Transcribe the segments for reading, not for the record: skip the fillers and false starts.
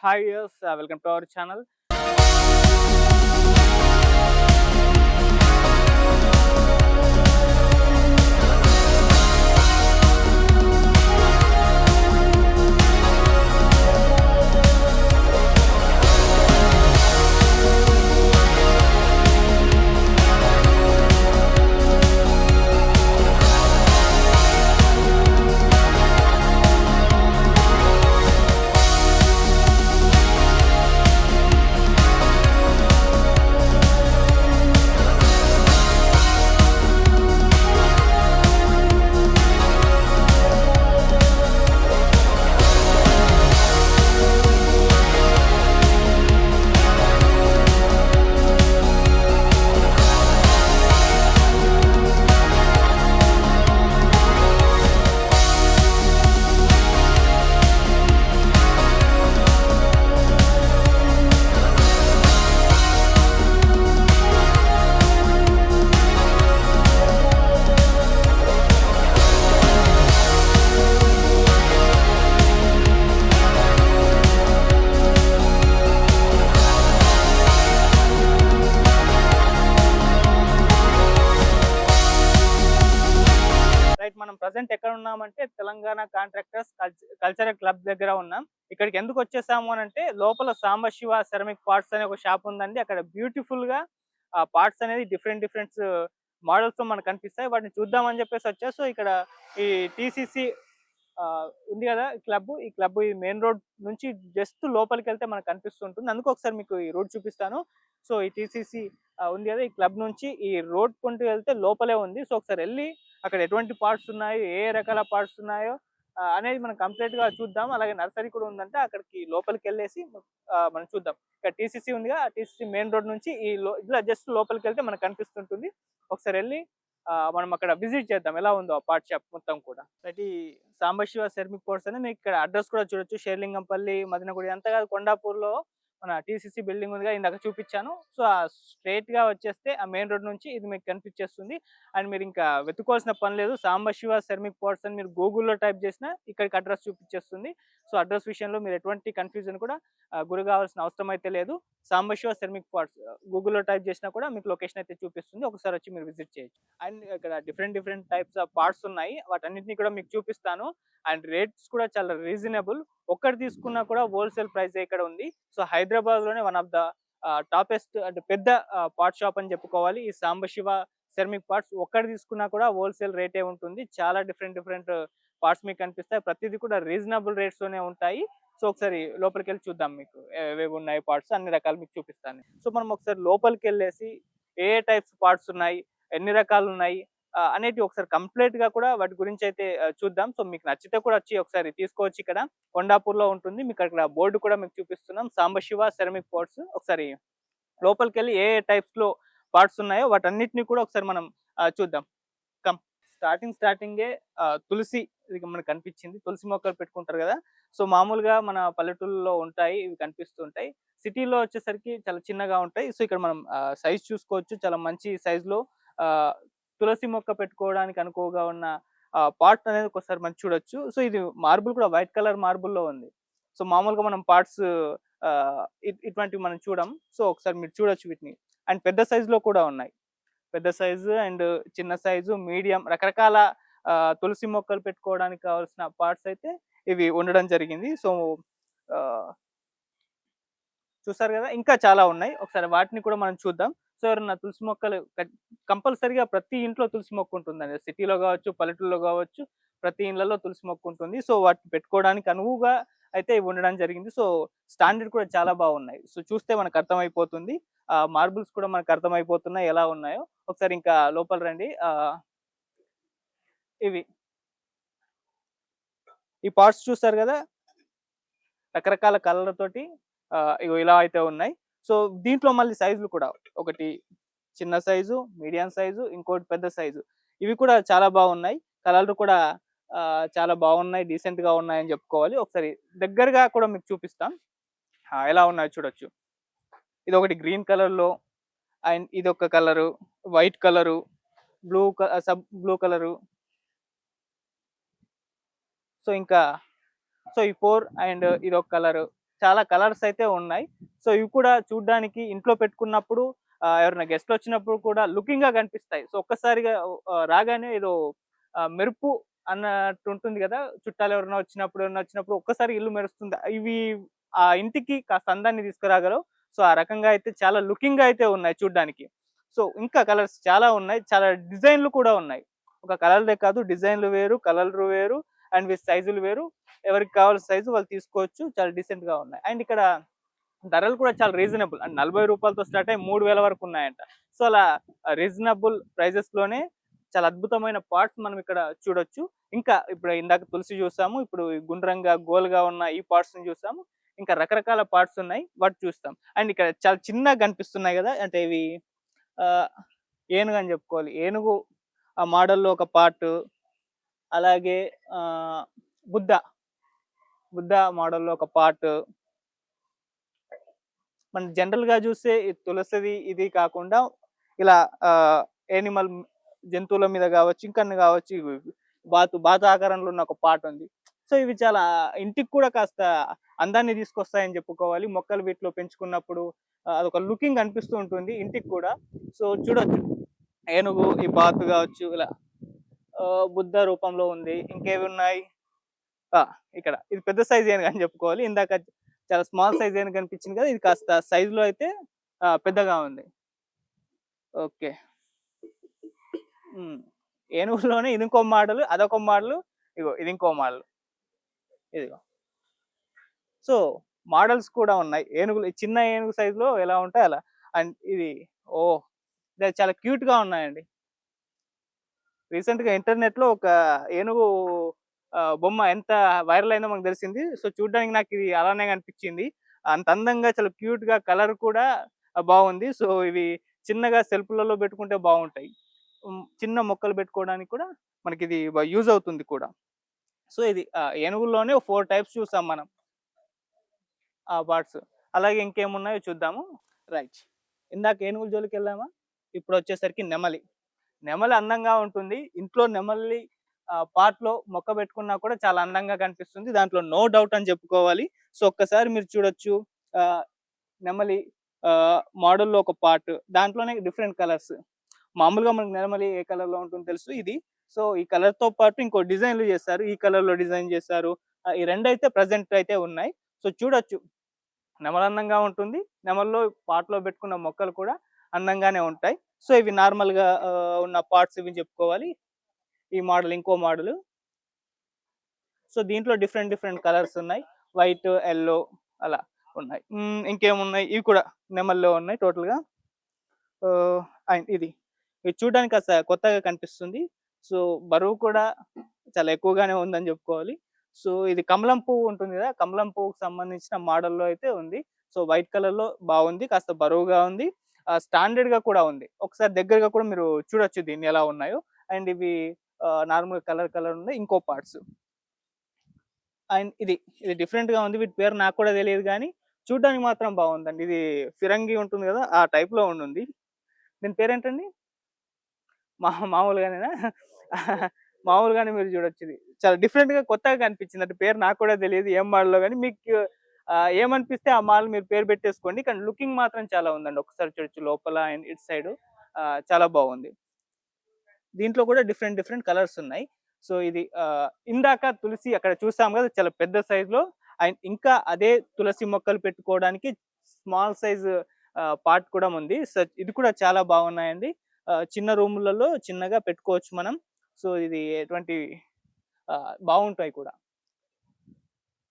Hi, yes, welcome to our channel. Right, మనం present ఎక్కడ ఉన్నామంటే తెలంగాణ కాంట్రాక్టర్స్ కల్చరల్ క్లబ్ దగ్గర ఉన్నాం. ఇక్కడికి ఎందుకు వచ్చేసాము అని అంటే లోపల సాంబశివ సెరమిక్ పార్ట్స్ అనే ఒక షాప్ ఉందండి. అక్కడ బ్యూటిఫుల్ గా ఆ పార్ట్స్ అనేది డిఫరెంట్ డిఫరెంట్ మోడల్స్ తో మనకు కనిపిస్తాయి. వాటిని చూద్దామని చెప్పేసి వచ్చా. సో ఇక్కడ ఈ టీసీసీ ఉంది కదా క్లబ్, ఈ క్లబ్ ఈ మెయిన్ రోడ్ నుంచి జస్ట్ లోపలికి వెళ్తే మనకు కనిపిస్తుంటుంది. అందుకు ఒకసారి మీకు ఈ రోడ్ చూపిస్తాను. సో ఈ టీసీసీ ఉంది కదా, ఈ క్లబ్ నుంచి ఈ రోడ్ కొంటూ వెళ్తే లోపలే ఉంది. సో ఒకసారి వెళ్ళి అక్కడ ఎటువంటి పార్ట్స్ ఉన్నాయో, ఏ రకాల పార్ట్స్ ఉన్నాయో అనేది మనం కంప్లీట్ గా చూద్దాం. అలాగే నర్సరీ కూడా ఉందంటే అక్కడికి లోపలికి వెళ్ళేసి మనం చూద్దాం. ఇక్కడ టీసీసీ ఉందిగా, ఆ టీసీసీ మెయిన్ రోడ్ నుంచి ఇలా జస్ట్ లోపలికి వెళ్తే మనకు కనిపిస్తుంటుంది. ఒకసారి వెళ్ళి మనం అక్కడ విజిట్ చేద్దాం ఎలా ఉందో ఆ పార్ట్ షాప్ మొత్తం కూడా. ప్రతి సాంబశివ సెర్మిక్ పోర్ట్స్ అని మీకు ఇక్కడ అడ్రస్ కూడా చూడొచ్చు. షేర్లింగంపల్లి, మదనగుడి అంతా కాదు, కొండాపూర్లో మన టీసీసీ బిల్డింగ్ ఉందిగా, ఇందాక చూపించాను. సో ఆ స్ట్రైట్ గా వచ్చేస్తే ఆ మెయిన్ రోడ్ నుంచి ఇది మీకు కనిపించేస్తుంది. అండ్ మీరు ఇంకా వెతుకోవాల్సిన పని లేదు. సాంబశివ సెర్మిక్ పోర్ట్స్ అని మీరు గూగుల్లో టైప్ చేసినా ఇక్కడికి అడ్రస్ చూపించేస్తుంది. సో అడ్రస్ విషయంలో మీరు ఎటువంటి కన్ఫ్యూజన్ కూడా గురి కావాల్సిన అవసరం అయితే లేదు. సాంబశివ సెర్మిక్ పార్ట్స్ గూగుల్లో టైప్ చేసినా కూడా మీకు లొకేషన్ అయితే చూపిస్తుంది. ఒకసారి వచ్చి మీరు విజిట్ చేయొచ్చు. అండ్ ఇక్కడ different different types of parts ఉన్నాయి. వాటన్నిటిని కూడా మీకు చూపిస్తాను. అండ్ రేట్స్ కూడా చాలా రీజనబుల్. ఒక్కటి తీసుకున్నా కూడా హోల్సేల్ ప్రైస్ ఇక్కడ ఉంది. సో హైదరాబాద్ లోనే వన్ ఆఫ్ ద టాపెస్ట్ అంటే పెద్ద పార్ట్ షాప్ అని చెప్పుకోవాలి ఈ సాంబశివ సెర్మిక్ పార్ట్స్. ఒక్కటి తీసుకున్నా కూడా హోల్సేల్ రేటే ఉంటుంది. చాలా డిఫరెంట్ డిఫరెంట్ పార్ట్స్ మీకు కనిపిస్తాయి. ప్రతిదీ కూడా రీజనబుల్ రేట్స్ లోనే ఉంటాయి. సో ఒకసారి లోపలికి వెళ్ళి చూద్దాం. మీకు ఏవేవి ఉన్నాయి పార్ట్స్ అన్ని రకాలు మీకు చూపిస్తాను. సో మనం ఒకసారి లోపలికి వెళ్ళేసి ఏ టైప్స్ పార్ట్స్ ఉన్నాయి, ఎన్ని రకాలు ఉన్నాయి అనేటివి ఒకసారి కంప్లీట్ గా కూడా వాటి గురించి అయితే చూద్దాం. సో మీకు నచ్చితే కూడా వచ్చి ఒకసారి తీసుకోవచ్చు. ఇక్కడ కొండాపూర్ లో ఉంటుంది. మీకు అక్కడ బోర్డు కూడా మీకు చూపిస్తున్నాం, సాంబశివ సెరమిక్ పార్ట్స్. ఒకసారి లోపలికి వెళ్ళి ఏ టైప్స్ లో పార్ట్స్ ఉన్నాయో వాటన్నిటిని కూడా ఒకసారి మనం చూద్దాం. కమ్ స్టార్టింగే తులసి ఇది మనకు కనిపించింది. తులసి మొక్కలు పెట్టుకుంటారు కదా. సో మామూలుగా మన పల్లెటూళ్ళలో ఉంటాయి, ఇవి కనిపిస్తుంటాయి. సిటీలో వచ్చేసరికి చాలా చిన్నగా ఉంటాయి. సో ఇక్కడ మనం సైజ్ చూసుకోవచ్చు. చాలా మంచి సైజ్ లో తులసి మొక్క పెట్టుకోవడానికి అనుకువగా ఉన్న పాట్ అనేది ఒకసారి మనం చూడొచ్చు. సో ఇది మార్బుల్ కూడా వైట్ కలర్ మార్బుల్లో ఉంది. సో మామూలుగా మనం పార్ట్స్ ఇటువంటివి మనం చూడం. సో ఒకసారి మీరు చూడొచ్చు వీటిని. అండ్ పెద్ద సైజ్ లో కూడా ఉన్నాయి. పెద్ద సైజు అండ్ చిన్న సైజు, మీడియం, రకరకాల తులసి మొక్కలు పెట్టుకోవడానికి కావాల్సిన పార్ట్స్ అయితే ఇవి ఉండడం జరిగింది. సో చూసారు కదా, ఇంకా చాలా ఉన్నాయి. ఒకసారి వాటిని కూడా మనం చూద్దాం. సో ఎవరన్నా తులసి మొక్కలు కంపల్సరిగా ప్రతి ఇంట్లో తులసి మొక్క ఉంటుందండి. సిటీలో కావచ్చు, పల్లెటూరులో కావచ్చు, ప్రతి ఇళ్లలో తులసి మొక్క ఉంటుంది. సో వాటిని పెట్టుకోవడానికి అనువుగా అయితే ఇవి ఉండడం జరిగింది. సో స్టాండర్డ్ కూడా చాలా బాగున్నాయి. సో చూస్తే మనకు అర్థమైపోతుంది. మార్బుల్స్ కూడా మనకు అర్థమైపోతున్నాయి ఎలా ఉన్నాయో. ఒకసారి ఇంకా లోపల రండి. ఇవి ఈ పార్ట్స్ చూస్తారు కదా, రకరకాల కలర్ తోటి ఇగో ఇలా అయితే ఉన్నాయి. సో దీంట్లో మళ్ళీ సైజులు కూడా, ఒకటి చిన్న సైజు, మీడియం సైజు, ఇంకోటి పెద్ద సైజు. ఇవి కూడా చాలా బాగున్నాయి. కలర్లు కూడా చాలా బాగున్నాయి, డీసెంట్ గా ఉన్నాయని చెప్పుకోవాలి. ఒకసారి దగ్గరగా కూడా మీకు చూపిస్తాం ఎలా ఉన్నాయో చూడొచ్చు. ఇది ఒకటి గ్రీన్ కలర్ లో, అండ్ ఇది ఒక colour, white colour, sub blue colour. So ఇంకా ఈ 4 అండ్ ఇది ఒక కలర్. చాలా కలర్స్ అయితే ఉన్నాయి. సో ఇవి కూడా చూడ్డానికి ఇంట్లో పెట్టుకున్నప్పుడు ఎవరైనా గెస్ట్‌లు వచ్చినప్పుడు కూడా లుకింగ్‌గా కనిపిస్తాయి. సో ఒక్కసారిగా రాగానే ఏదో మెరుపు అన్నట్టు ఉంటుంది గదా! చుట్టాలు ఎవరైనా వచ్చినప్పుడు ఒక్కసారి ఇల్లు మెరుస్తుంది. ఇవి ఆ ఇంటికి కాస్త అందాన్ని తీసుకురాగలవు. సో ఆ రకంగా అయితే చాలా లుకింగ్‌గా అయితే ఉన్నాయి చూడ్డానికి. సో ఇంకా కలర్స్ చాలా ఉన్నాయి. చాలా డిజైన్‌లు కూడా ఉన్నాయి. ఒక కలర్‌లే కాదు, డిజైన్‌లు వేరు, కలర్‌లు వేరు అండ్ విత్ సైజులు వేరు. ఎవరికి కావాల్సిన సైజు వాళ్ళు తీసుకోవచ్చు. చాలా డీసెంట్‌గా ఉన్నాయి. అండ్ ఇక్కడ ధరలు కూడా చాలా రీజనబుల్. అండ్ రూ. 40తో స్టార్ట్ అయ్యి 3000 వరకు ఉన్నాయంట. సో అలా రీజనబుల్ ప్రైజెస్‌లోనే చాలా అద్భుతమైన పార్ట్స్ మనం ఇక్కడ చూడొచ్చు. ఇంకా ఇప్పుడు ఇందాక తులసి చూసాము. ఇప్పుడు ఈ గుండ్రంగా, గోల్‌గా ఉన్న ఈ పార్ట్స్‌ని చూసాము. ఇంకా రకరకాల పార్ట్స్ ఉన్నాయి. వాటిని చూస్తాం. అండ్ ఇక్కడ చాలా చిన్నగా కనిపిస్తున్నాయి గదా! అంటే ఇవి ఆహ్, ఏనుగు అని చెప్పుకోవాలి. ఏనుగు ఆ మోడల్‌లో ఒక పార్టు, అలాగే ఆహ్, బుద్ధ, బుద్ధ మోడల్‌లో ఒక పార్టు. మనం జనరల్‌గా చూస్తే ఈ తులసిది ఇది కాకుండా ఇలా ఆహ్, యానిమల్ జంతువుల మీద గావచ్చు, ఇంకన్ని గావచ్చు ఇవి బాతు ఆకారంలో ఉన్న ఒక పార్ట్ ఉంది. సో, ఇవి చాలా ఇంటికి కూడా కాస్త అందాన్ని తీసుకొస్తాయని చెప్పుకోవాలి. మొక్కలు వీటిలో పెంచుకున్నప్పుడు అదొక లుకింగ్ అనిపిస్తూ ఉంటుంది ఇంటికి కూడా. సో, చూడొచ్చు ఏనుగు, ఈ బాతు గావచ్చు ఇలా బుద్ధ రూపంలో ఉంది. ఇంకేమున్నాయి? ఆ! ఇక్కడ ఇది పెద్ద సైజ్ ఏనుగు అని చెప్పుకోవాలి. ఇందాక చాలా స్మాల్ సైజ్ ఏనుగు కనిపించింది కదా! ఇది కాస్త సైజ్‌లో అయితే పెద్దగా ఉంది. ఓకే. హ్మ్. ఏనుగులోనే ఇది ఇంకో మోడల్, అదొక మోడల్. ఇగో ఇది ఇంకో మోడల్. ఇదిగో. సో, మోడల్స్ కూడా ఉన్నాయి. ఏనుగులు చిన్న ఏనుగు సైజ్‌లో ఎలా ఉంటాయి అలా. అండ్ ఇది ఓహ్! ఇది చాలా క్యూట్‌గా ఉన్నాయండి. రీసెంట్‌గా ఇంటర్నెట్‌లో ఒక ఏనుగు బొమ్మ ఎంత వైరల్ అయిందో మనకు తెలిసింది. సో, చూడ్డానికి నాకిది అలానే కనిపించింది. అంత అందంగా చాలా క్యూట్‌గా కలర్ కూడా బాగుంది. సో, ఇవి చిన్నగా సెల్ఫ్‌లలో పెట్టుకుంటే బాగుంటాయి. చిన్న మొక్కలు పెట్టుకోవడానికి కూడా మనకిది యూజ్ అవుతుంది కూడా. సో, ఇది ఏనుగుల్లోనే 4 టైప్స్ చూసాం మనం. ఆ పార్ట్స్. అలాగే ఇంకేమున్నాయో చూద్దాము. రైట్. ఇందాక ఏనుగుల జోలికెళ్ళామా? ఇప్పుడొచ్చేసరికి నెమలి. నెమలి అందంగా ఉంటుంది. ఇంట్లో నెమలి పాట్‌లో మొక్క పెట్టుకున్నా కూడా చాలా అందంగా కనిపిస్తుంది. దాంట్లో నో డౌట్ అని చెప్పుకోవాలి. సో, ఒక్కసారి మీరు చూడొచ్చు. ఆహ్, నెమలి మోడల్‌లో ఒక పార్ట్. దాంట్లోనే డిఫరెంట్ కలర్స్. మామూలుగా మనకు నెమలి ఏ కలర్‌లో ఉంటుందో తెలుసు. ఇది సో, ఈ కలర్‌తో పాటు ఇంకో డిజైన్‌లు చేశారు. ఈ కలర్‌లో డిజైన్ చేశారు. ఈ రెండైతే ప్రెజెంట్ అయితే ఉన్నాయి. సో, చూడొచ్చు. నెమలి అందంగా ఉంటుంది. నెమలిలో పాట్‌లో పెట్టుకున్న మొక్కలు కూడా అందంగానే ఉంటాయి. సో, ఇవి నార్మల్‌గా ఉన్న పార్ట్స్ ఇవి చెప్పుకోవాలి. ఈ మోడల్ ఇంకో మోడలు. సో, దీంట్లో డిఫరెంట్ డిఫరెంట్ కలర్స్ ఉన్నాయి. వైట్, యెల్లో అలా ఉన్నాయి. ఇంకేమున్నాయి? ఇవి కూడా నెమలిలో ఉన్నాయి టోటల్‌గా. అండ్ ఇది చూడడానికి కాస్త కొత్తగా కనిపిస్తుంది. సో, బరువు కూడా చాలా ఎక్కువగానే ఉందని చెప్పుకోవాలి. సో, ఇది కమలం పువ్వు ఉంటుంది కదా! కమలం పువ్వుకి సంబంధించిన మోడల్‌లో అయితే ఉంది. సో, వైట్ కలర్‌లో బాగుంది. కాస్త బరువుగా ఉంది. స్టాండర్డ్‌గా కూడా ఉంది. ఒకసారి దగ్గరగా కూడా మీరు చూడొచ్చు దీన్ని ఎలా ఉన్నాయో. అండ్ ఇవి నార్మల్ కలర్ ఉన్నాయి. ఇంకో పార్ట్స్. అండ్ ఇది డిఫరెంట్‌గా ఉంది. వీటి పేరు నాకు కూడా తెలియదు గానీ, చూడ్డానికి మాత్రం బాగుందండి. ఇది ఫిరంగి ఉంటుంది కదా! ఆ టైప్‌లో ఉండుంది. దీని పేరేంటండి? మామూలుగానేనా? మామూలుగానే మీరు చూడొచ్చిది. చాలా డిఫరెంట్‌గా కొత్తగా కనిపించింది. అంటే పేరు నాకు కూడా తెలీదు ఏం మోడలో గాని. మీకు ఏమనిపిస్తే ఆ మోడల్ మీరు పేరు పెట్టేసుకోండి. కానీ లుకింగ్ మాత్రం చాలా ఉందండి. ఒకసారి చూడొచ్చు లోపల అండ్ ఇటు సైడు చాలా బాగుంది. దీంట్లో కూడా డిఫరెంట్ డిఫరెంట్ కలర్స్ ఉన్నాయి. సో, ఇది ఇందాక తులసి అక్కడ చూసాం కదా! చాలా పెద్ద సైజ్‌లో అండ్ ఇంకా అదే తులసి మొక్కలు పెట్టుకోవడానికి స్మాల్ సైజ్ పాట్ కూడా ఉంది. సో, ఇది కూడా చాలా బాగున్నాయండి. చిన్న రూములలో చిన్నగా పెట్టుకోవచ్చు మనం. సో, ఇది ఎటువంటి బావుంటాయి కూడా.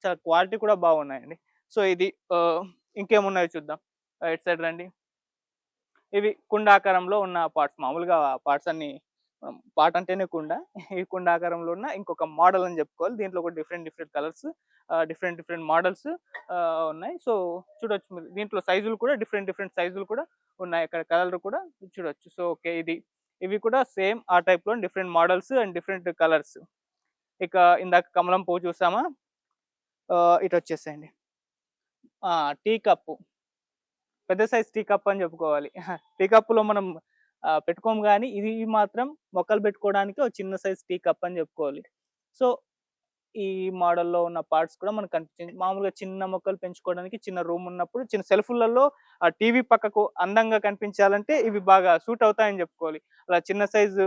చాలా క్వాలిటీ కూడా బాగున్నాయండి. సో, ఇది ఆహ్, ఇంకేమున్నాయో చూద్దాం. ఇటు సైడ్ రండి. ఇవి కుండాకారంలో ఉన్న పార్ట్స్. మామూలుగా పార్ట్స్ అన్నీ పార్ట్ అంటేనే కుండ. ఈ కుండాకారంలో ఉన్న ఇంకొక మోడల్ అని చెప్పుకోవాలి. దీంట్లో కూడా different different colours, different different models ఉన్నాయి. సో, చూడొచ్చు మీరు. దీంట్లో సైజులు కూడా డిఫరెంట్ డిఫరెంట్ సైజులు కూడా ఉన్నాయి. అక్కడ కలర్ కూడా చూడొచ్చు. So, okay. ఇవి కూడా సేమ్ ఆ టైప్‌లో different models and different colours. ఇక ఇందాక కమలం పువ్వు చూసామా? ఇటొచ్చేసేయండి. ఆ! Tea cup. పెద్ద సైజ్ టీ కప్ అని చెప్పుకోవాలి. టీ కప్పులో మనం పెట్టుకోము గానీ, ఇది మాత్రం మొక్కలు పెట్టుకోవడానికి ఒక చిన్న సైజ్ టీ కప్ అని చెప్పుకోవాలి. సో, ఈ మోడల్‌లో ఉన్న పార్ట్స్ కూడా మనకు కనిపించింది. మామూలుగా చిన్న మొక్కలు పెంచుకోవడానికి చిన్న రూమ్ ఉన్నప్పుడు చిన్న సెల్ఫ్‌లలో ఆ టీవీ పక్కకు అందంగా కనిపించాలంటే ఇవి బాగా సూట్ అవుతాయని చెప్పుకోవాలి. అలా చిన్న సైజు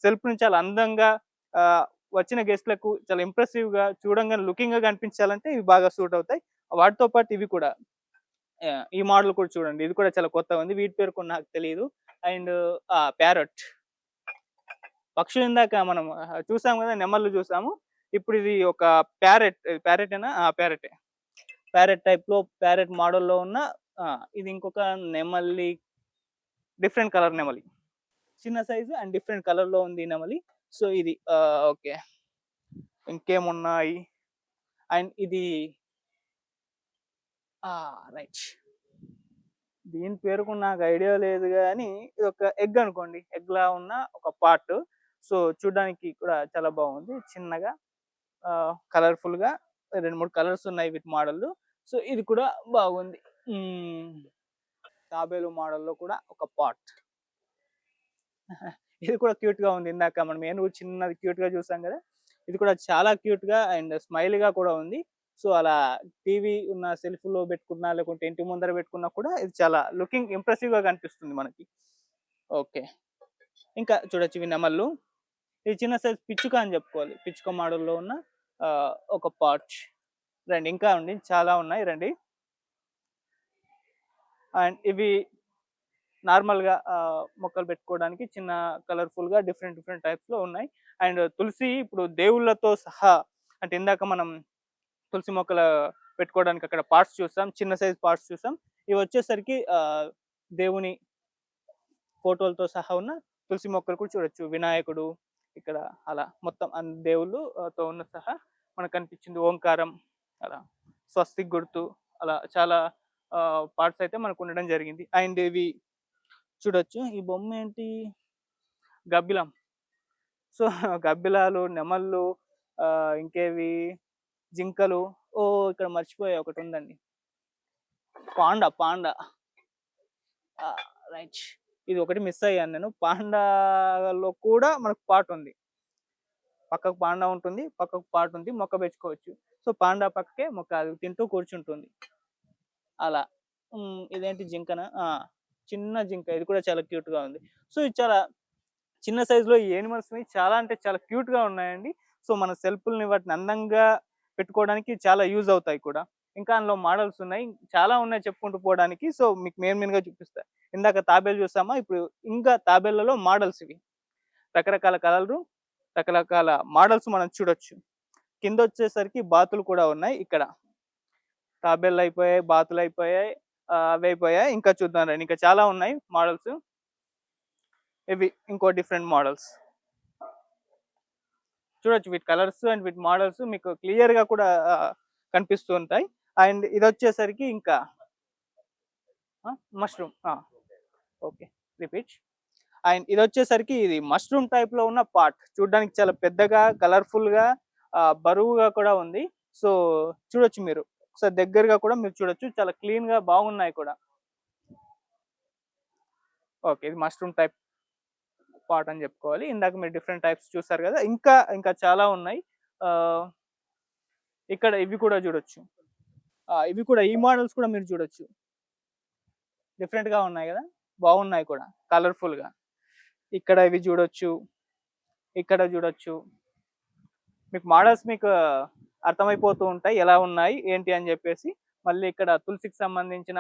సెల్ఫ్‌ని చాలా అందంగా ఆహ్, వచ్చిన గెస్ట్‌లకు చాలా ఇంప్రెసివ్‌గా చూడంగానే లుకింగ్‌గా కనిపించాలంటే ఇవి బాగా సూట్ అవుతాయి. వాటితో పాటు ఇవి కూడా ఈ మోడల్ కూడా చూడండి. ఇది కూడా చాలా కొత్తగా ఉంది. వీటి పేరు కూడా నాకు తెలీదు. And parrot. పక్షులు ఇందాక మనం చూసాం గదా! నెమళ్ళు చూసాము. ఇప్పుడు ఇది ఒక ప్యారెటేనా? ప్యారెటే. ప్యారెట్ టైప్‌లో ప్యారెట్ మోడల్‌లో ఉన్న ఇది ఇంకొక నెమలి. డిఫరెంట్ కలర్ నెమలి. చిన్న సైజు అండ్ డిఫరెంట్ కలర్‌లో ఉంది ఈ నెమలి. సో, ఇది ఓకే. ఇంకేమున్నాయి? అండ్ ఇది రైట్. దీని పేరు కూడా నాకు ఐడియా లేదు గానీ, ఇదొక ఎగ్ అనుకోండి. ఎగ్‌లా ఉన్న ఒక పార్ట్. సో, చూడ్డానికి కూడా చాలా బాగుంది. చిన్నగా కలర్‌ఫుల్‌గా 2, 3 కలర్స్ ఉన్నాయి వీటి మోడల్‌లు. సో, ఇది కూడా బాగుంది. హ్మ్. తాబేలు మోడల్‌లో కూడా ఒక పాట్. ఇది కూడా క్యూట్‌గా ఉంది. ఇందాక మనం ఏనుగు చిన్నది క్యూట్‌గా చూసాం గదా! ఇది కూడా చాలా క్యూట్‌గా అండ్ స్మైలీగా కూడా ఉంది. సో, అలా టీవీ ఉన్న సెల్ఫ్‌లో పెట్టుకున్నా, లేకుంటే ఇంటి ముందర పెట్టుకున్నా కూడా ఇది చాలా లుకింగ్ ఇంప్రెసివ్‌గా కనిపిస్తుంది మనకి. ఓకే. ఇంకా చూడొచ్చు ఇవి నెమళ్ళు. ఇది చిన్న సైజ్ పిచ్చుక అని చెప్పుకోవాలి. పిచ్చుక మోడల్‌లో ఉన్న ఒక పాట్. రండి ఇంకా అండి చాలా ఉన్నాయి రండి. అండ్ ఇవి నార్మల్‌గా మొక్కలు పెట్టుకోవడానికి చిన్న కలర్‌ఫుల్‌గా డిఫరెంట్ టైప్స్‌లో ఉన్నాయి. అండ్ తులసి ఇప్పుడు దేవుళ్ళతో సహా అంటే ఇందాక మనం తులసి మొక్కల పెట్టుకోవడానికి అక్కడ పాట్స్ చూసాం. చిన్న సైజ్ పాట్స్ చూసాం. ఇవొచ్చేసరికి దేవుని ఫోటోలతో సహా ఉన్న తులసి మొక్కలు కూడా చూడొచ్చు. వినాయకుడు ఇక్కడ అలా మొత్తం దేవుళ్ళు తో ఉన్న సహా మనకు కనిపించింది. ఓంకారం అలా స్వస్తిక్ గుర్తు అలా చాలా పార్ట్స్ అయితే మనకు ఉండడం జరిగింది. అండ్ ఇవి చూడొచ్చు. ఈ బొమ్మేంటి? గబ్బిలం. సో, గబ్బిలాలు, నెమళ్ళు ఇంకేవి జింకలు. ఓహ్! ఇక్కడ మర్చిపోయా ఒకటుందండి. పాండా. ఆ! రైట్. ఇది ఒకటి మిస్ అయ్యాను నేను. పాండాలో కూడా మనకు పార్ట్ ఉంది. పక్కకు పాండా ఉంటుంది. పక్కకు పార్ట్ ఉంది. మొక్క పెంచుకోవచ్చు. సో, పాండా పక్కకే మొక్క అది తింటూ కూర్చుంటుంది. అలా. ఇదేంటి జింకనా? చిన్న జింక. ఇది కూడా చాలా క్యూట్‌గా ఉంది. సో, ఇది చాలా చిన్న సైజ్‌లో ఈ యానిమల్స్‌ని చాలా అంటే చాలా క్యూట్‌గా ఉన్నాయండి. సో, మన సెల్ఫ్‌లని వాటిని అందంగా పెట్టుకోవడానికి చాలా యూజ్ అవుతాయి కూడా. ఇంకా అందులో మోడల్స్ ఉన్నాయి. చాలా ఉన్నాయి చెప్పుకుంటూ పోవడానికి. సో, మీకు మెయిన్‌గా చూపిస్తా. ఇందాక తాబేలు చూసామా? ఇప్పుడు ఇంకా తాబేళ్లలో మోడల్స్ ఇవి. రకరకాల కలర్లు, రకరకాల మోడల్స్ మనం చూడొచ్చు. కిందొచ్చేసరికి బాతులు కూడా ఉన్నాయి ఇక్కడ. తాబేళ్లయిపోయాయి, బాతులయిపోయాయి, అవయిపోయాయి. ఇంకా చూద్దాం రండి. ఇంకా చాలా ఉన్నాయి మోడల్స్. ఇవి ఇంకో డిఫరెంట్ మోడల్స్. చూడొచ్చు వీటి కలర్స్ అండ్ వీటి మోడల్స్ మీకు క్లియర్‌గా కూడా కనిపిస్తూ ఉంటాయి. అండ్ ఇదొచ్చేసరికి ఇంకా మష్రూమ్. ఓకే. రిపీట్. అండ్ ఇదొచ్చేసరికి ఇది మష్రూమ్ టైప్‌లో ఉన్న పార్ట్. చూడ్డానికి చాలా పెద్దగా, కలర్‌ఫుల్‌గా బరువుగా కూడా ఉంది. సో, చూడొచ్చు మీరు. ఒకసారి దగ్గరగా కూడా మీరు చూడొచ్చు. చాలా క్లీన్‌గా బాగున్నాయి కూడా. ఓకే. ఇది మష్రూమ్ టైప్ పార్ట్ అని చెప్పుకోవాలి. ఇందాక మీరు డిఫరెంట్ టైప్స్ చూసారు గదా! ఇంకా చాలా ఉన్నాయి. ఆహ్, ఇక్కడ ఇవి కూడా చూడొచ్చు. ఇవి కూడా ఈ మోడల్స్ కూడా మీరు చూడొచ్చు. డిఫరెంట్‌గా ఉన్నాయి గదా! బాగున్నాయి కూడా కలర్‌ఫుల్‌గా. ఇక్కడ ఇవి చూడొచ్చు. ఇక్కడ చూడొచ్చు. మీకు మోడల్స్ మీకు అర్థమైపోతూ ఉంటాయి. ఎలా ఉన్నాయి, ఏంటి అని జెప్పేసి. మళ్ళీ ఇక్కడ తులసికి సంబంధించిన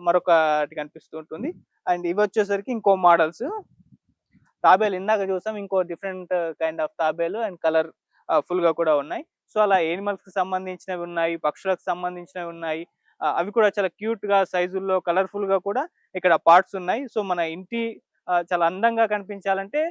మరొకటి కనిపిస్తూ ఉంటుంది. అండ్ ఇవొచ్చేసరికి ఇంకో మోడల్స్. తాబేలు ఇందాక చూసాం. ఇంకో డిఫరెంట్ కైండ్ ఆఫ్ తాబేలు అండ్ కలర్ ఫుల్‌గా కూడా ఉన్నాయి. సో, అలా యానిమల్స్‌కి సంబంధించినవి ఉన్నాయి. పక్షులకు సంబంధించినవి ఉన్నాయి. అవి కూడా చాలా క్యూట్‌గా సైజుల్లో కలర్‌ఫుల్‌గా కూడా ఇక్కడ పార్ట్స్ ఉన్నాయి. సో, మన ఇంటి చాలా అందంగా కనిపించాలంటే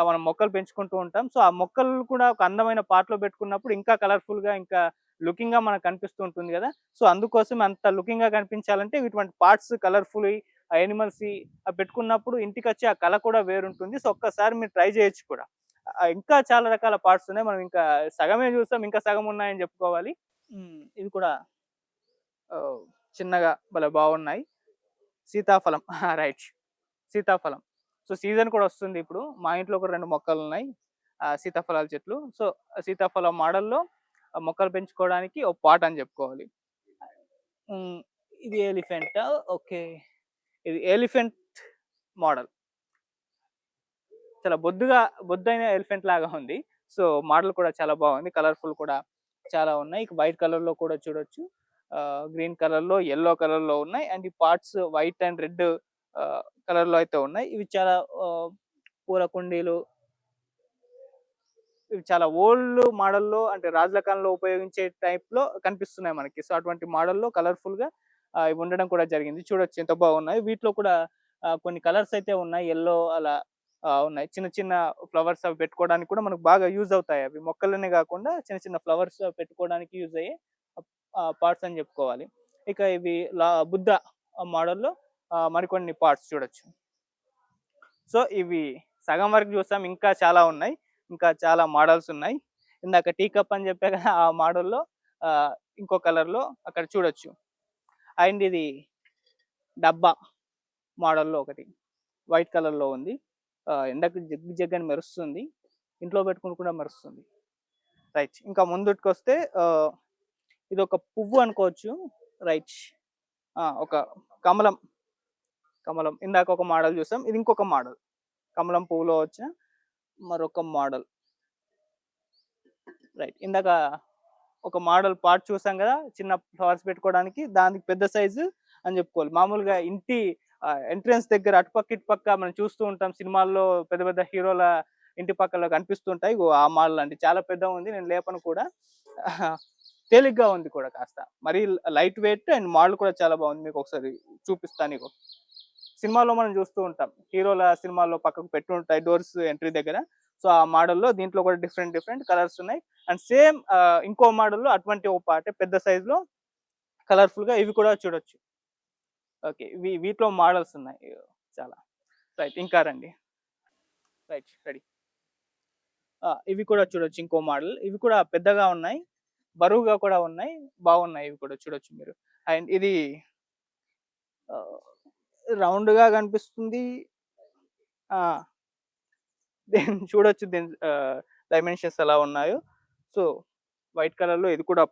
మనం మొక్కలు పెంచుకుంటూ ఉంటాం. సో, ఆ మొక్కలు కూడా ఒక అందమైన పాట్‌లో పెట్టుకున్నప్పుడు ఇంకా కలర్‌ఫుల్‌గా ఇంకా లుకింగ్‌గా మనకు కనిపిస్తూ ఉంటుంది గదా! సో, అందుకోసం అంత లుకింగ్‌గా కనిపించాలంటే ఇటువంటి పార్ట్స్ కలర్‌ఫుల్‌వి యానిమల్స్‌వి పెట్టుకున్నప్పుడు ఇంటికొచ్చే ఆ కళ కూడా వేరుంటుంది. సో, ఒక్కసారి మీరు ట్రై చేయొచ్చు కూడా. ఇంకా చాలా రకాల పార్ట్స్ ఉన్నాయి. మనం ఇంకా సగమే చూసాం. ఇంకా సగం ఉన్నాయని చెప్పుకోవాలి. ఇవి కూడా ఆహ్, చిన్నగా భలే బాగున్నాయి. సీతాఫలం. రైట్. సీతాఫలం. సో, సీజన్ కూడా వస్తుంది ఇప్పుడు. మా ఇంట్లో ఒక 2 మొక్కలున్నాయి. సీతాఫలాల చెట్లు. సో, సీతాఫలం మోడల్‌లో మొక్కలు పెంచుకోవడానికి ఒక పాట్ అని చెప్పుకోవాలి. ఇది ఎలిఫెంటా? ఓకే. ఇది ఎలిఫెంట్ మోడల్. చాలా బొద్దైన ఎలిఫెంట్ లాగా ఉంది. సో, మోడల్ కూడా చాలా బాగుంది. కలర్‌ఫుల్ కూడా చాలా ఉన్నాయి. వైట్ కలర్‌లో కూడా చూడొచ్చు. గ్రీన్ కలర్‌లో, యెల్లో కలర్‌లో ఉన్నాయి. అండ్ ఈ పార్ట్స్ వైట్ అండ్ రెడ్ కలర్‌లో అయితే ఉన్నాయి. ఇవి చాలా పూల కుండీలు, ఇవి చాలా ఓల్డ్ మోడల్‌లో అంటే రాజుల కాలంలో ఉపయోగించే టైప్‌లో కనిపిస్తున్నాయి మనకి. సో, అటువంటి మోడల్‌లో కలర్‌ఫుల్‌గా ఇవి ఉండడం కూడా జరిగింది. చూడొచ్చు ఎంత బాగున్నాయి. వీటిలో కూడా కొన్ని కలర్స్ అయితే ఉన్నాయి. యెల్లో అలా ఉన్నాయి. చిన్న చిన్న ఫ్లవర్స్ అవి పెట్టుకోవడానికి కూడా మనకు బాగా యూజ్ అవుతాయి అవి. మొక్కలనే కాకుండా చిన్న చిన్న ఫ్లవర్స్ పెట్టుకోవడానికి యూజ్ అయ్యే పార్ట్స్ అని చెప్పుకోవాలి. ఇక ఇవి బుద్ధ మోడల్‌లో మరికొన్ని పార్ట్స్ చూడొచ్చు. సో, ఇవి సగం వరకు చూసాం. ఇంకా చాలా ఉన్నాయి. ఇంకా చాలా మోడల్స్ ఉన్నాయి. ఇందాక టీ కప్ అని చెప్పా కదా! ఆ మోడల్‌లో ఇంకో కలర్‌లో అక్కడ చూడొచ్చు. అండ్ ఇది డబ్బా మోడల్‌లో ఒకటి వైట్ కలర్‌లో ఉంది. ఎండకు జగ్ జగ్ అని మెరుస్తుంది. ఇంట్లో పెట్టుకొని కూడా మెరుస్తుంది. రైట్. ఇంకా ముందుకొస్తే ఇదొక పువ్వు అనుకోవచ్చు. రైట్. ఒక కమలం. కమలం. ఇందాక ఒక మోడల్ చూసాం. ఇది ఇంకొక మోడల్. కమలం పువ్వులో వచ్చిన మరొక మోడల్. రైట్. ఇందాక ఒక మోడల్ పార్ట్ చూసాం కదా! చిన్న ఫ్లవర్స్ పెట్టుకోవడానికి. దానికి పెద్ద సైజు అని చెప్పుకోవాలి. మామూలుగా ఇంటి ఎంట్రన్స్ దగ్గర అటుపక్క, ఇటుపక్క మనం చూస్తూ ఉంటాం. సినిమాల్లో పెద్ద పెద్ద హీరోల ఇంటి పక్కల కనిపిస్తూ ఉంటాయి. ఇగో ఆ మోడల్ అండి. చాలా పెద్దగా ఉంది. నేను లేపను కూడా. తేలిగ్గా ఉంది కూడా కాస్త. మరీ లైట్ వెయిట్ అండ్ మోడల్ కూడా చాలా బాగుంది. మీకు ఒకసారి చూపిస్తాను ఇగో. సినిమాలో మనం చూస్తూ ఉంటాం. హీరోల సినిమాల్లో పక్కకు పెట్టుంటాయి డోర్స్ ఎంట్రీ దగ్గర. సో, ఆ మోడల్‌లో దీంట్లో కూడా డిఫరెంట్ డిఫరెంట్ కలర్స్ ఉన్నాయి. అండ్ సేమ్ ఇంకో మోడల్‌లో అటువంటి ఒక పార్టే పెద్ద సైజ్‌లో కలర్‌ఫుల్‌గా ఇవి కూడా చూడొచ్చు. ఓకే. వీటిలో మోడల్స్ ఉన్నాయి చాలా. రైట్. ఇంకా రండి. రైట్. రెడీ. ఇవి కూడా చూడొచ్చు ఇంకో మోడల్. ఇవి కూడా పెద్దగా ఉన్నాయి. బరువుగా కూడా ఉన్నాయి. బాగున్నాయి ఇవి కూడా చూడొచ్చు మీరు. అండ్ ఇది ఆహ్, రౌండ్‌గా కనిపిస్తుంది. ఆ! దీన్ని చూడొచ్చు దీని డైమెన్షన్స్ ఎలా ఉన్నాయో. సో, వైట్ కలర్‌లో ఇది కూడా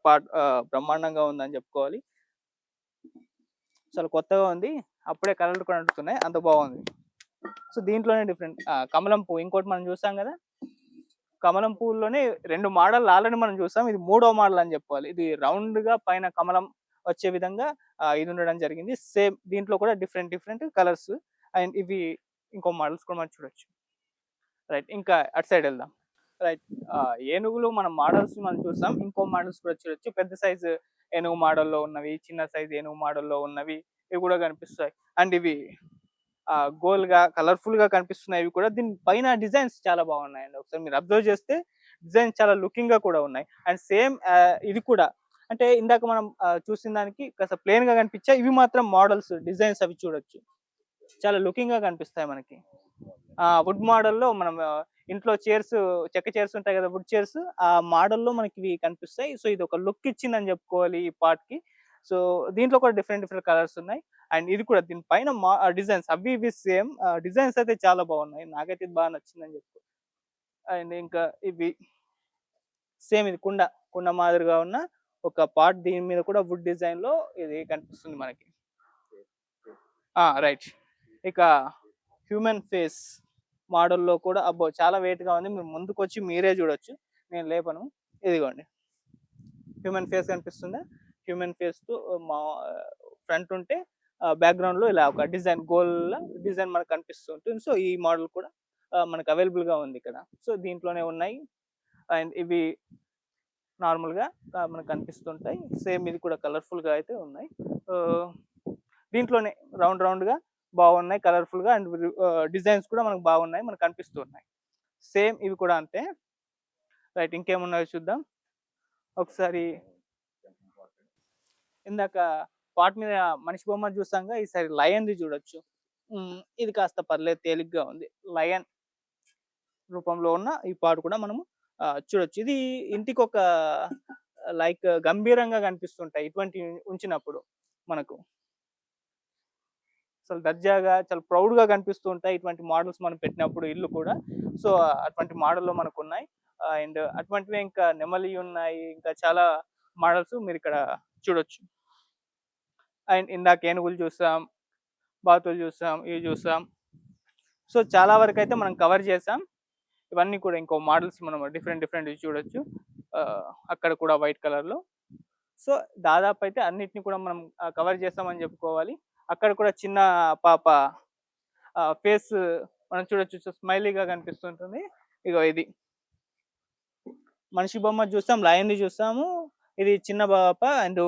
బ్రహ్మాండంగా ఉందని చెప్పుకోవాలి. చాలా కొత్తగా ఉంది. అప్పుడే కలర్లు కూడా అంటుతున్నాయి. అంత బాగుంది. సో, దీంట్లోనే డిఫరెంట్ కమలం పువ్వు ఇంకోటి మనం చూసాం కదా! కమలం పువ్వుల్లోనే 2 మోడల్ ఆల్రెడీ మనం చూసాం. ఇది మూడో మోడల్ అని చెప్పుకోవాలి. ఇది రౌండ్‌గా పైన కమలం వచ్చే విధంగా ఇది ఉండడం జరిగింది. సేమ్ దీంట్లో కూడా డిఫరెంట్ డిఫరెంట్ కలర్స్ అండ్ ఇవి ఇంకో మోడల్స్ కూడా మనం చూడొచ్చు. రైట్. ఇంకా అటు సైడ్ వెళ్దాం. రైట్. ఏనుగులు మనం చూసాం. ఇంకో మోడల్స్ కూడా చూడొచ్చు. పెద్ద సైజు ఏనుగు మోడల్‌లో ఉన్నవి, చిన్న సైజు ఏనుగు మోడల్‌లో ఉన్నవి ఇవి కూడా కనిపిస్తాయి. అండ్ ఇవి గోల్డ్‌గా, కలర్‌ఫుల్‌గా కనిపిస్తున్నాయి ఇవి కూడా. దీని పైన డిజైన్స్ చాలా బాగున్నాయండి. ఒకసారి మీరు అబ్జర్వ్ చేస్తే డిజైన్స్ చాలా లుకింగ్‌గా కూడా ఉన్నాయి. అండ్ సేమ్ ఇది కూడా అంటే ఇందాక మనం చూసిన దానికి కాస్త ప్లెయిన్‌గా కనిపించాయి. ఇవి మాత్రం మోడల్స్ డిజైన్స్ అవి చూడొచ్చు. చాలా లుకింగ్‌గా కనిపిస్తాయి మనకి. వుడ్ మోడల్‌లో మనం ఇంట్లో చెక్క చైర్స్ ఉంటాయి కదా! వుడ్ చైర్స్ ఆ మోడల్‌లో మనకి ఇవి కనిపిస్తాయి. సో, ఇది ఒక లుక్ ఇచ్చిందని చెప్పుకోవాలి ఈ పార్ట్‌కి. సో, దీంట్లో కూడా డిఫరెంట్ డిఫరెంట్ కలర్స్ ఉన్నాయి. అండ్ ఇది కూడా దీని పైన డిజైన్స్ అవి ఇవి సేమ్ డిజైన్స్ అయితే చాలా బాగున్నాయి. నాకైతే ఇది బాగా నచ్చిందని చెప్పుకోవాలి. అండ్ ఇంకా ఇవి సేమ్ ఇది కుండ మాదిరిగా ఉన్న ఒక పార్ట్ దీని మీద కూడా వుడ్ డిజైన్‌లో ఇది కనిపిస్తుంది మనకి. రైట్. ఇక హ్యూమన్ ఫేస్ మోడల్‌లో కూడా అబ్బో! చాలా వెయిట్‌గా ఉంది. మీరు ముందుకొచ్చి మీరే చూడొచ్చు. నేను లేపను. ఇదిగోండి. హ్యూమన్ ఫేస్ కనిపిస్తుందా? హ్యూమన్ ఫేస్‌తో మా ఫ్రంట్ ఉంటే బ్యాక్‌గ్రౌండ్‌లో ఇలా ఒక గోల్‌లా డిజైన్ మనకు కనిపిస్తూ ఉంటుంది. సో, ఈ మోడల్ కూడా మనకు అవైలబుల్‌గా ఉంది ఇక్కడ. సో, దీంట్లోనే ఉన్నాయి. అండ్ ఇవి నార్మల్‌గా మనకు కనిపిస్తుంటాయి. సేమ్ ఇది కూడా కలర్‌ఫుల్‌గా అయితే ఉన్నాయి. ఆహ్, దీంట్లోనే రౌండ్‌గా బాగున్నాయి కలర్‌ఫుల్‌గా అండ్ డిజైన్స్ కూడా మనకు బాగున్నాయి. మనకు కనిపిస్తూ ఉన్నాయి. సేమ్ ఇవి కూడా అంతే. రైట్. ఇంకేమున్నాయో చూద్దాం. ఒకసారి ఇందాక పాట్ మీద మనిషి బొమ్మ చూసాంగా ఈసారి లయన్‌ది చూడొచ్చు. ఇది కాస్త పర్లేదు తేలిగ్గా ఉంది. లయన్ రూపంలో ఉన్న ఈ పాట్ కూడా మనము చూడొచ్చు. ఇది ఇంటికొక లైక్ గంభీరంగా కనిపిస్తుంటాయి ఇటువంటివి ఉంచినప్పుడు మనకు. అసలు దర్జాగా చాలా ప్రౌడ్‌గా కనిపిస్తూ ఉంటాయి. ఇటువంటి మోడల్స్ మనం పెట్టినప్పుడు ఇల్లు కూడా. సో, అటువంటి మోడల్‌లో మనకున్నాయి. అండ్ అటువంటివే ఇంకా నెమలి ఉన్నాయి. ఇంకా చాలా మోడల్స్ మీరు ఇక్కడ చూడొచ్చు. అండ్ ఇందాక ఏనుగులు చూసాం, బాతులు చూసాం, ఇవి చూసాం. సో చాలా వరకు అయితే మనం కవర్ చేసాం. ఇవన్నీ కూడా ఇంకో మోడల్స్ మనం డిఫరెంట్ డిఫరెంట్ చూడొచ్చు. అక్కడ కూడా వైట్ కలర్లో. సో దాదాపు అయితే అన్నిటిని కూడా మనం కవర్ చేస్తామని చెప్పుకోవాలి. అక్కడ కూడా చిన్న పాప ఫేస్ మనం చూడొచ్చు, స్మైలీగా కనిపిస్తుంటుంది. ఇగో ఇది మనిషి బొమ్మ చూస్తాం, లయన్‌ది చూస్తాము. ఇది చిన్న పాప అండ్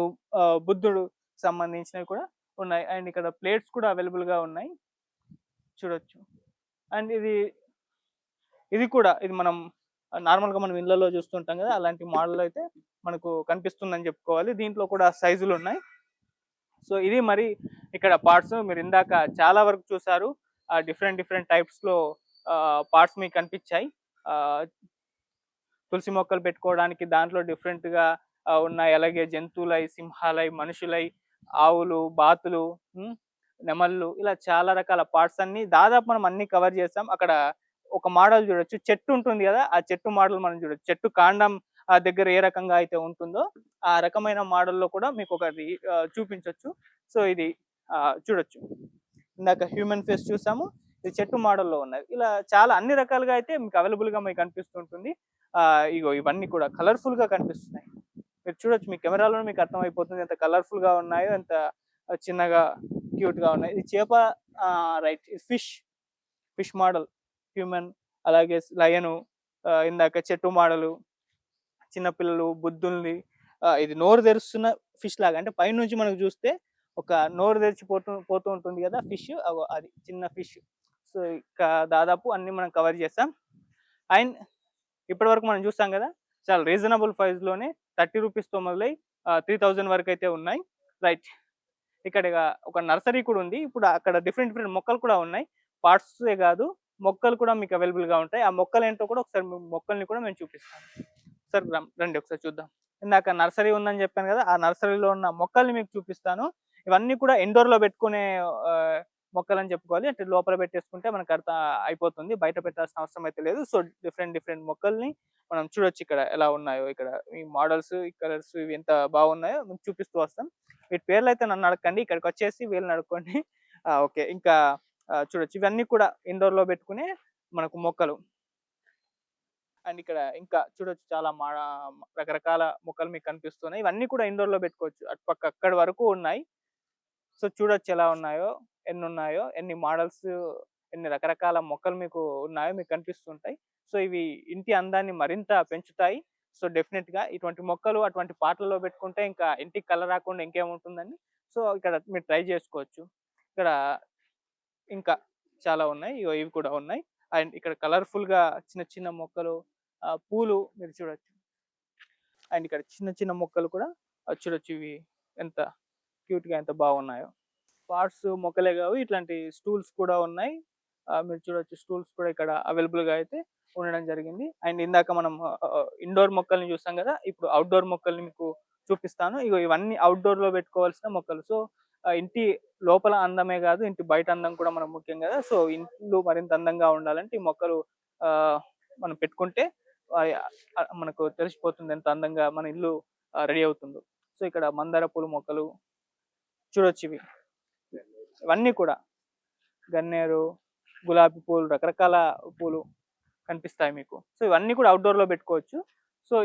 బుద్ధుడు సంబంధించినవి కూడా ఉన్నాయి. అండ్ ఇక్కడ ప్లేట్స్ కూడా అవైలబుల్‌గా ఉన్నాయి. చూడొచ్చు. అండ్ ఇది కూడా ఇది మనం నార్మల్‌గా మనం ఇళ్లలో చూస్తుంటాం కదా! అలాంటి మోడల్ అయితే మనకు కనిపిస్తుందని చెప్పుకోవాలి. దీంట్లో కూడా సైజులు ఉన్నాయి. సో ఇది మరి ఇక్కడ పార్ట్స్ మీరు ఇందాక చాలా వరకు చూసారు. డిఫరెంట్ డిఫరెంట్ టైప్స్‌లో పార్ట్స్ మీకు కనిపించాయి. ఆహ్, తులసి మొక్కలు పెట్టుకోవడానికి దాంట్లో డిఫరెంట్‌గా ఉన్నాయి. అలాగే జంతువులై, సింహాలై, మనుషులై, ఆవులు, బాతులు, నెమళ్ళు ఇలా చాలా రకాల పార్ట్స్ అన్నీ దాదాపు మనం అన్నీ కవర్ చేసాం. అక్కడ ఒక మోడల్ చూడొచ్చు. చెట్టు ఉంటుంది కదా! ఆ చెట్టు మోడల్ మనం చూడొచ్చు. చెట్టు కాండం దగ్గర ఏ రకంగా అయితే ఉంటుందో ఆ రకమైన మోడల్‌లో కూడా మీకు ఒకటి చూపించొచ్చు. సో ఇది చూడొచ్చు. ఇందాక హ్యూమన్ ఫేస్ చూసాము. ఇది చెట్టు మోడల్‌లో ఉన్నది. ఇలా చాలా అన్ని రకాలుగా అయితే మీకు అవైలబుల్‌గా మీకు కనిపిస్తుంటుంది. ఇగో ఇవన్నీ కూడా కలర్‌ఫుల్‌గా కనిపిస్తున్నాయి. మీరు చూడొచ్చు, మీ కెమెరాలోనే మీకు అర్థమైపోతుంది ఎంత కలర్‌ఫుల్‌గా ఉన్నాయో, ఎంత చిన్నగా క్యూట్‌గా ఉన్నాయి. ఇది చేప, రైట్, ఇది ఫిష్ మోడల్, హ్యూమన్, అలాగే లయను, ఇందాక చెట్టు మోడలు, చిన్న పిల్లలు, బుద్ధుల్ని, ఇది నోరు తెరుస్తున్న ఫిష్ లాగా, అంటే పైనుంచి మనకు చూస్తే ఒక నోరు తెరిచి పోతూ ఉంటుంది కదా ఫిష్, అది చిన్న ఫిష్. సో ఇక దాదాపు అన్ని మనం కవర్ చేసాం. అండ్ ఇప్పటివరకు మనం చూస్తాం కదా, చాలా రీజనబుల్ ప్రైస్‌లోనే 30 రూపీస్‌తో మొదలై 3000 వరకు అయితే ఉన్నాయి. రైట్. ఇక్కడ ఒక నర్సరీ కూడా ఉంది. ఇప్పుడు అక్కడ డిఫరెంట్ డిఫరెంట్ మొక్కలు కూడా ఉన్నాయి. పార్ట్సే కాదు, మొక్కలు కూడా మీకు అవైలబుల్‌గా ఉంటాయి. ఆ మొక్కలేంటో కూడా ఒకసారి మొక్కల్ని కూడా మేము చూపిస్తాను. ఒకసారి రండి ఒకసారి చూద్దాం. ఇందాక నర్సరీ ఉందని చెప్పాను కదా! ఆ నర్సరీలో ఉన్న మొక్కల్ని మీకు చూపిస్తాను. ఇవన్నీ కూడా ఇండోర్‌లో పెట్టుకునే ఆహ్, మొక్కలని చెప్పుకోవాలి. అంటే లోపల పెట్టేసుకుంటే మనకు అయిపోతుంది. బయట పెట్టాల్సిన అవసరం అయితే లేదు. సో డిఫరెంట్ డిఫరెంట్ మొక్కల్ని మనం చూడొచ్చు ఇక్కడ ఎలా ఉన్నాయో. ఇక్కడ ఈ మోడల్స్, ఈ కలర్స్ ఇవి ఎంత బాగున్నాయో మీకు చూపిస్తూ వస్తాం. వీటి పేర్లయితే నన్ను అడగకండి. ఇక్కడికొచ్చేసి వీళ్ళని అడుక్కోండి. ఓకే. ఇంకా చూడొచ్చు. ఇవన్నీ కూడా ఇండోర్‌లో పెట్టుకునే మనకు మొక్కలు. అండ్ ఇక్కడ ఇంకా చూడొచ్చు, చాలా రకరకాల మొక్కలు మీకు కనిపిస్తున్నాయి. ఇవన్నీ కూడా ఇండోర్‌లో పెట్టుకోవచ్చు. అటుపక్క అక్కడి వరకు ఉన్నాయి. సో చూడొచ్చు ఎలా ఉన్నాయో, ఎన్నున్నాయో, ఎన్ని మోడల్స్, ఎన్ని రకరకాల మొక్కలు మీకు ఉన్నాయో మీకు కనిపిస్తుంటాయి. సో ఇవి ఇంటి అందాన్ని మరింత పెంచుతాయి. సో డెఫినిట్‌గా ఇటువంటి మొక్కలు అటువంటి పాట్లలో పెట్టుకుంటే ఇంకా ఇంటికి కళ రాకుండా ఇంకేముంటుందండి. సో ఇక్కడ మీరు ట్రై చేసుకోవచ్చు. ఇక్కడ ఇంకా చాలా ఉన్నాయి. ఇగో ఇవి కూడా ఉన్నాయి. అండ్ ఇక్కడ కలర్‌ఫుల్‌గా చిన్న చిన్న మొక్కలు, పూలు మీరు చూడొచ్చు. అండ్ ఇక్కడ చిన్న చిన్న మొక్కలు కూడా చూడొచ్చు. ఇవి ఎంత క్యూట్‌గా ఎంత బాగున్నాయో. పార్ట్స్ మొక్కలే కావు, ఇట్లాంటి స్టూల్స్ కూడా ఉన్నాయి. మీరు చూడొచ్చు, స్టూల్స్ కూడా ఇక్కడ అవైలబుల్‌గా అయితే ఉండడం జరిగింది. అండ్ ఇందాక మనం ఇండోర్ మొక్కల్ని చూసాం కదా! ఇప్పుడు అవుట్‌డోర్ మొక్కల్ని మీకు చూపిస్తాను. ఇగో ఇవన్నీ అవుట్‌డోర్‌లో పెట్టుకోవాల్సిన మొక్కలు. సో ఇంటి లోపల అందమే కాదు, ఇంటి బయట అందం కూడా మనకు ముఖ్యం కదా! సో ఇల్లు మరింత అందంగా ఉండాలంటే ఈ మొక్కలు ఆహ్, మనం పెట్టుకుంటే మనకు తెలిసిపోతుంది ఎంత అందంగా మన ఇల్లు రెడీ అవుతుందో. సో ఇక్కడ మందార పూల మొక్కలు చూడొచ్చు ఇవి. ఇవన్నీ కూడా గన్నేరు, గులాబీ పూలు, రకరకాల పూలు కనిపిస్తాయి మీకు. సో ఇవన్నీ కూడా అవుట్‌డోర్‌లో పెట్టుకోవచ్చు. సో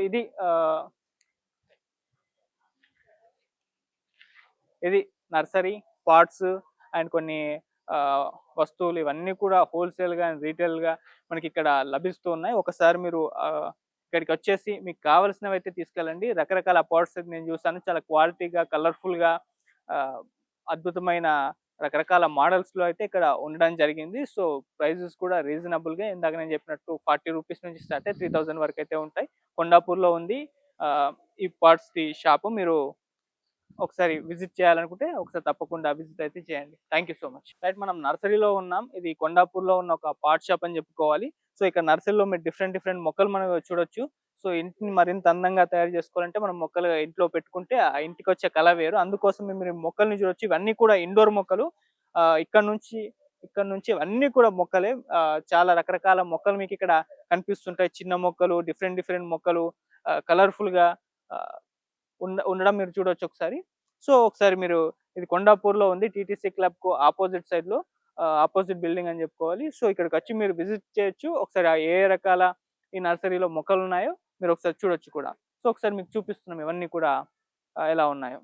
ఇది నర్సరీ, పాట్స్ అండ్ కొన్ని వస్తువులు ఇవన్నీ కూడా హోల్‌సేల్‌గా అండ్ రీటైల్‌గా మనకిక్కడ లభిస్తూ ఉన్నాయి. ఒకసారి మీరు ఇక్కడికొచ్చేసి మీకు కావాల్సినవైతే తీసుకెళ్ళండి. రకరకాల పాట్స్ అయితే నేను చూసాను. చాలా క్వాలిటీగా, కలర్‌ఫుల్‌గా, ఆహ్, అద్భుతమైన రకరకాల మోడల్స్‌లో అయితే ఇక్కడ ఉండడం జరిగింది. సో ప్రైజెస్ కూడా రీజనబుల్‌గా ఇందాక నేను చెప్పినట్టు 40 రూపీస్ నుంచి స్టార్ట్ అయ్యి 3000 వరకైతే ఉంటాయి. కొండాపూర్‌లో ఉంది ఆహ్, ఈ పార్ట్స్‌ది షాపు. మీరు ఒకసారి విజిట్ చేయాలనుకుంటే ఒకసారి తప్పకుండా విజిట్ అయితే చేయండి. Thank you so much. Right, మనం నర్సరీలో ఉన్నాం. ఇది కొండాపూర్‌లో ఉన్న ఒక పాట్ షాప్ అని చెప్పుకోవాలి. సో ఇక్కడ నర్సరీలో మీరు డిఫరెంట్ డిఫరెంట్ మొక్కలు మనం చూడొచ్చు. సో ఇంటిని మరింత అందంగా తయారు చేసుకోవాలంటే మనం మొక్కలు ఇంట్లో పెట్టుకుంటే ఆ ఇంటికొచ్చే కళ వేరు. అందుకోసమే మీరు మొక్కల్ని చూడొచ్చు. ఇవన్నీ కూడా ఇండోర్ మొక్కలు. ఇక్కడ నుంచి ఇక్కడ నుంచి అన్నీ కూడా మొక్కలే. చాలా రకరకాల మొక్కలు మీకు ఇక్కడ కనిపిస్తుంటాయి. చిన్న మొక్కలు, డిఫరెంట్ డిఫరెంట్ మొక్కలు కలర్‌ఫుల్‌గా ఆహ్, ఉండడం మీరు చూడొచ్చు ఒకసారి. సో, ఒకసారి మీరు ఇది కొండాపూర్‌లో ఉంది. టీటీసీ క్లబ్‌కు ఆపోజిట్ సైడ్‌లో ఆపోజిట్ బిల్డింగ్ అని చెప్పుకోవాలి. సో, ఇక్కడికొచ్చి మీరు విజిట్ చేయొచ్చు. ఒకసారి ఏ ఏ రకాల ఈ నర్సరీలో మొక్కలున్నాయో మీరు ఒకసారి చూడొచ్చు కూడా. సో, ఒకసారి మీకు చూపిస్తున్నాం ఇవన్నీ కూడా ఎలా ఉన్నాయో.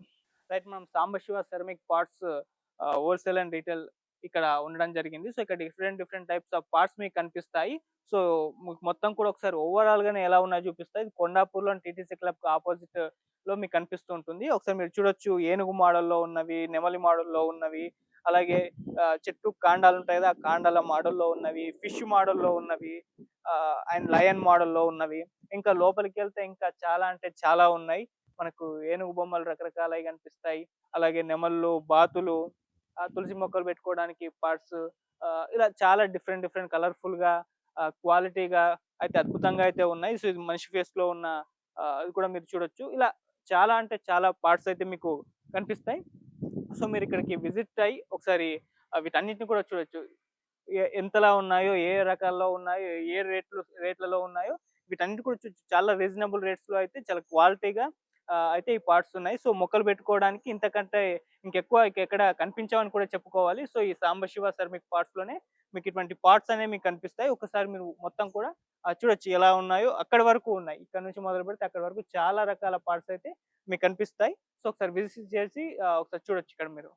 రైట్, మనం Sambasiva ceramic parts wholesale and retail ఇక్కడ ఉండడం జరిగింది. సో, ఇక్కడ different different types of parts మీకు కనిపిస్తాయి. సో, మీకు మొత్తం కూడా ఒకసారి ఓవరాల్‌గానే ఎలా ఉన్నాయో చూపిస్తాయి. ఇది కొండాపూర్‌లోని టీటీసీ క్లబ్‌కి ఆపోజిట్‌లో మీకు కనిపిస్తూ ఉంటుంది. ఒకసారి మీరు చూడొచ్చు, ఏనుగు మోడల్‌లో ఉన్నవి, నెమలి మోడల్‌లో ఉన్నవి, అలాగే చెట్టు కాండాలుంటాయి కదా! ఆ కాండాల మోడల్‌లో ఉన్నవి, ఫిష్ మోడల్‌లో ఉన్నవి, అండ్ లయన్ మోడల్‌లో ఉన్నవి. ఇంకా లోపలికెళ్తే ఇంకా చాలా అంటే చాలా ఉన్నాయి. మనకు ఏనుగు బొమ్మలు రకరకాలయి కనిపిస్తాయి. అలాగే నెమళ్ళు, బాతులు, తులసి మొక్కలు పెట్టుకోవడానికి పార్ట్స్, ఇలా చాలా డిఫరెంట్ డిఫరెంట్ కలర్‌ఫుల్‌గా క్వాలిటీగా అయితే అద్భుతంగా అయితే ఉన్నాయి. సో, ఇది మనిషి ఫేస్‌లో ఉన్న అది కూడా మీరు చూడొచ్చు. ఇలా చాలా అంటే చాలా పార్ట్స్ అయితే మీకు కనిపిస్తాయి. సో, మీరిక్కడికి విజిట్ అయ్యి ఒకసారి వీటన్నిటిని కూడా చూడొచ్చు. ఎంతలా ఉన్నాయో, ఏ రకాల్లో ఉన్నాయో, ఏ రేట్లలో ఉన్నాయో వీటన్నిటి కూడా చాలా రీజనబుల్ రేట్స్‌లో అయితే చాలా క్వాలిటీగా అయితే ఈ పార్ట్స్ ఉన్నాయి. సో, మొక్కలు పెట్టుకోవడానికి ఇంతకంటే ఇంకెక్కువ ఇంకెక్కడ కనిపించవని కూడా చెప్పుకోవాలి. సో, ఈ సాంబశివ సెరామిక్ పార్ట్స్‌లోనే మీకు ఇటువంటి పార్ట్స్ అనేవి మీకు కనిపిస్తాయి. ఒకసారి మీరు మొత్తం కూడా చూడొచ్చు ఎలా ఉన్నాయో. అక్కడి వరకు ఉన్నాయి. ఇక్కడ నుంచి మొదలుపెడితే అక్కడి వరకు చాలా రకాల పార్ట్స్ అయితే మీకు కనిపిస్తాయి. సో, ఒకసారి విజిట్ చేసి ఒకసారి చూడొచ్చు ఇక్కడ మీరు.